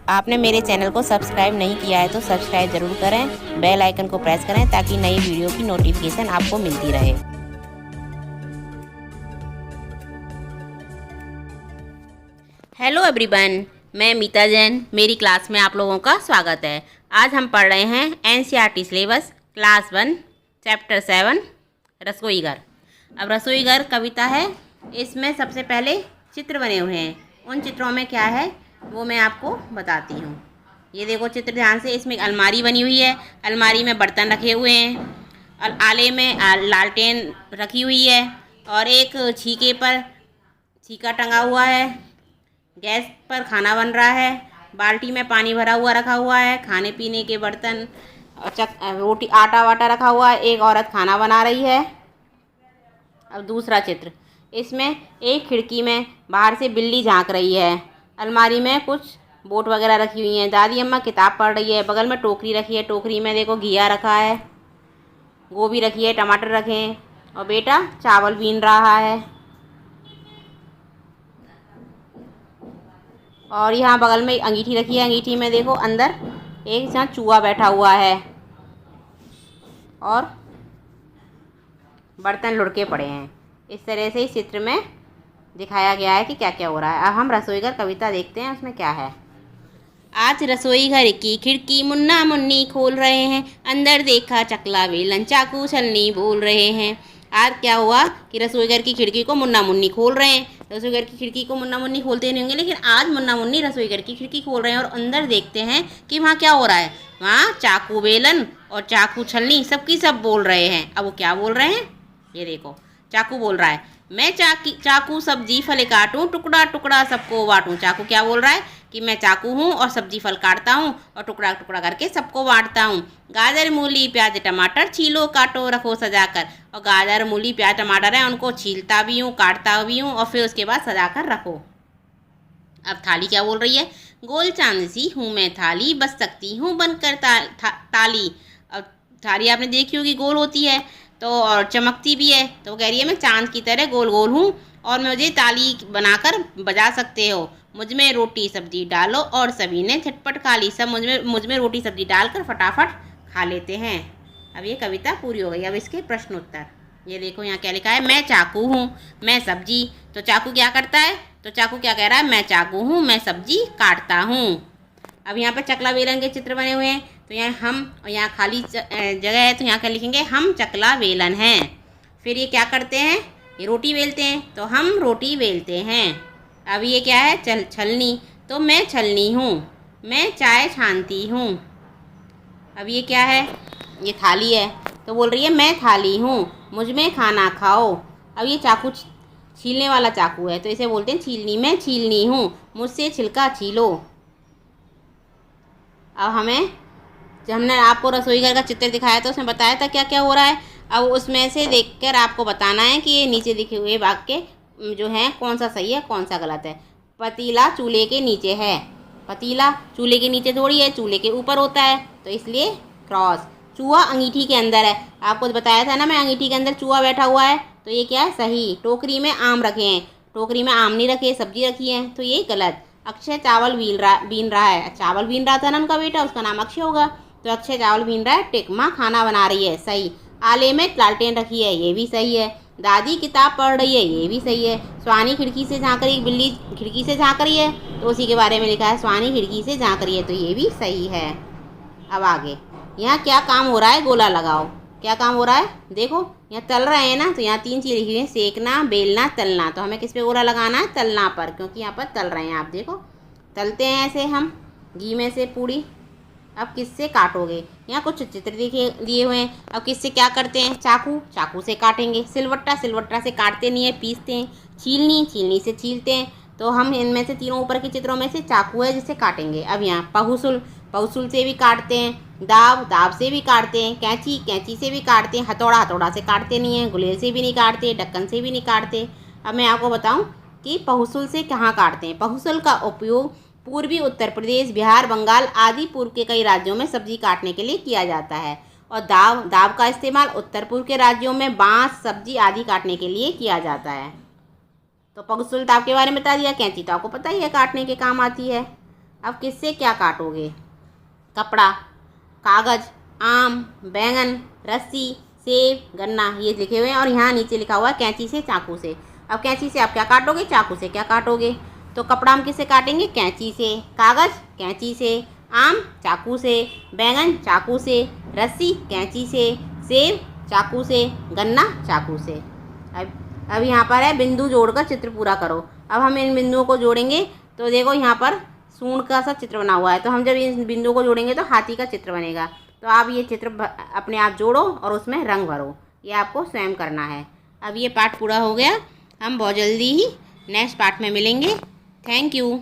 आपने मेरे चैनल को सब्सक्राइब नहीं किया है तो सब्सक्राइब ज़रूर करें, बेल आइकन को प्रेस करें ताकि नई वीडियो की नोटिफिकेशन आपको मिलती रहे। हेलो एवरीवन, मैं मीता जैन, मेरी क्लास में आप लोगों का स्वागत है। आज हम पढ़ रहे हैं एनसीईआरटी सिलेबस क्लास 1 चैप्टर 7 रसोई घर। अब रसोई घर कविता है, इसमें सबसे पहले चित्र बने हुए हैं। उन चित्रों में क्या है वो मैं आपको बताती हूँ। ये देखो चित्र ध्यान से, इसमें अलमारी बनी हुई है, अलमारी में बर्तन रखे हुए हैं और आले में लालटेन रखी हुई है और एक छीके पर छीका टंगा हुआ है। गैस पर खाना बन रहा है, बाल्टी में पानी भरा हुआ रखा हुआ है, खाने पीने के बर्तन और रोटी आटा वाटा रखा हुआ है। एक औरत खाना बना रही है। अब दूसरा चित्र, इसमें एक खिड़की में बाहर से बिल्ली झांक रही है। अलमारी में कुछ बोट वगैरह रखी हुई हैं। दादी अम्मा किताब पढ़ रही है। बगल में टोकरी रखी है, टोकरी में देखो घिया रखा है, गोभी रखी है, टमाटर रखे हैं और बेटा चावल बीन रहा है। और यहाँ बगल में अंगीठी रखी है, अंगीठी में देखो अंदर एक जहाँ चूहा बैठा हुआ है और बर्तन लुढ़के पड़े हैं। इस तरह से इस चित्र में दिखाया गया है कि क्या क्या हो रहा है। अब हम रसोई घर कविता देखते हैं, उसमें क्या है। आज रसोई घर की खिड़की मुन्ना मुन्नी खोल रहे हैं, अंदर देखा चकला बेलन चाकू छलनी बोल रहे हैं। आज क्या हुआ कि रसोई घर की खिड़की को मुन्ना मुन्नी खोल रहे हैं। रसोई घर की खिड़की को मुन्ना मुन्नी खोलते नहीं होंगे, लेकिन आज मुन्ना मुन्नी रसोई घर की खिड़की खोल रहे हैं और अंदर देखते हैं कि वहाँ क्या हो रहा है। वहाँ चाकू बेलन और चाकू छलनी सबकी सब बोल रहे हैं। अब वो क्या बोल रहे हैं, ये देखो। चाकू बोल रहा है, मैं चाकू सब्जी फल काटूं, टुकड़ा टुकड़ा सबको बांटूं। चाकू क्या बोल रहा है कि मैं चाकू हूँ और सब्जी फल काटता हूँ और टुकड़ा टुकड़ा करके सबको बांटता हूँ। गाजर मूली प्याज टमाटर छीलो काटो रखो सजाकर। और गाजर मूली प्याज टमाटर है, उनको छीलता भी हूँ, काटता भी हूँ और फिर उसके बाद सजाकर रखो। अब थाली क्या बोल रही है, गोल चांद सी हूँ मैं थाली, बस सकती हूँ बनकर ताली। अब थाली आपने देखी होगी, गोल होती है तो और चमकती भी है, तो वो कह रही है मैं चांद की तरह गोल गोल हूँ और मुझे ताली बनाकर बजा सकते हो। मुझ में रोटी सब्जी डालो और सभी ने झटपट खा ली। सब मुझ में रोटी सब्जी डालकर फटाफट खा लेते हैं। अब ये कविता पूरी हो गई। अब इसके प्रश्न उत्तर, ये देखो यहाँ क्या लिखा है, मैं चाकू हूँ मैं सब्जी। तो चाकू क्या करता है, तो चाकू क्या कह रहा है, मैं चाकू हूँ मैं सब्जी काटता हूँ। अब यहाँ पर चकला बेलन के चित्र बने हुए हैं, तो यहाँ हम और यहाँ खाली जगह है, तो यहाँ क्या लिखेंगे, हम चकला बेलन हैं। फिर ये क्या करते हैं, ये रोटी बेलते हैं, तो हम रोटी बेलते हैं। अब ये क्या है, छलनी, तो मैं छलनी हूँ मैं चाय छानती हूँ। अब ये क्या है, ये थाली है, तो बोल रही है मैं थाली हूँ मुझ में खाना खाओ। अब ये चाकू छीलने वाला चाकू है, तो इसे बोलते हैं छीलनी, मैं छीलनी हूँ मुझसे छिलका छीलो। अब हमने आपको रसोई घर का चित्र दिखाया था, उसमें बताया था क्या क्या हो रहा है। अब उसमें से देखकर आपको बताना है कि ये नीचे लिखे हुए वाक्य जो हैं कौन सा सही है कौन सा गलत है। पतीला चूल्हे के नीचे है, पतीला चूल्हे के नीचे थोड़ी है, चूल्हे के ऊपर होता है, तो इसलिए क्रॉस। चूहा अंगीठी के अंदर है, आपको बताया था ना मैं, अंगीठी के अंदर चूहा बैठा हुआ है, तो ये क्या है सही। टोकरी में आम रखे हैं, टोकरी में आम नहीं रखे, सब्जी रखी है, तो ये गलत। अक्षय चावल बीन रहा है, चावल बीन रहा था ना उनका बेटा, उसका नाम अक्षय होगा, तो अक्षय चावल बीन रहा है। टिक, माँ खाना बना रही है, सही। आले में लालटेन रखी है, ये भी सही है। दादी किताब पढ़ रही है, ये भी सही है। स्वानी खिड़की से झांक रही, बिल्ली खिड़की से झांक रही है, तो उसी के बारे में लिखा है स्वानी खिड़की से झांक रही है, तो ये भी सही है। अब आगे यहाँ क्या काम हो रहा है, गोला लगाओ। क्या काम हो रहा है, देखो यहाँ तल रहे हैं ना, तो यहाँ 3 चीज़ लिखी हुई है, सेकना बेलना तलना। तो हमें किस पे गोला लगाना है, तलना पर, क्योंकि यहाँ पर तल रहे हैं। आप देखो तलते हैं ऐसे हम घी में से पूड़ी। अब किससे काटोगे, यहाँ कुछ चित्र दिए हुए हैं। अब किससे क्या करते हैं, चाकू से काटेंगे। सिलवट्टा से काटते नहीं है, पीसते हैं। छीलनी से छीलते हैं। तो हम इनमें से तीनों ऊपर के चित्रों में से चाकू है जिससे काटेंगे। अब यहाँ पहुसुल से भी काटते हैं, दाव से भी काटते हैं, कैंची से भी काटते हैं, हथौड़ा से काटते नहीं है, गुलेल से भी नहीं काटते, ढक्कन से भी नहीं काटते। अब मैं आपको बताऊँ कि पहुसुल से कहाँ काटते हैं। पहुसुल का उपयोग पूर्वी उत्तर प्रदेश, बिहार, बंगाल आदि पूर्व के कई राज्यों में सब्जी काटने के लिए किया जाता है। और दाव का इस्तेमाल उत्तर पूर्व के राज्यों में बांस सब्जी आदि काटने के लिए किया जाता है। तो पहुसुल दाव के बारे में बता दिया। कैंची तो आपको पता ही है काटने के काम आती है। अब किससे क्या काटोगे? कपड़ा, कागज़, आम, बैंगन, रस्सी, सेब, गन्ना, ये लिखे हुए हैं और यहाँ नीचे लिखा हुआ है कैंची से, चाकू से। अब कैंची से आप क्या काटोगे, चाकू से क्या काटोगे? तो कपड़ा हम किससे काटेंगे? कैंची से। कागज़ कैंची से, आम चाकू से, बैंगन चाकू से, रस्सी कैंची से, सेब चाकू से, गन्ना चाकू से। अब यहाँ पर है बिंदु जोड़कर चित्र पूरा करो। अब हम इन बिंदुओं को जोड़ेंगे तो देखो यहाँ पर सूंड का सा चित्र बना हुआ है, तो हम जब इन बिंदुओं को जोड़ेंगे तो हाथी का चित्र बनेगा। तो आप ये चित्र अपने आप जोड़ो और उसमें रंग भरो, ये आपको स्वयं करना है। अब ये पाठ पूरा हो गया, हम बहुत जल्दी ही नेक्स्ट पार्ट में मिलेंगे। Thank you.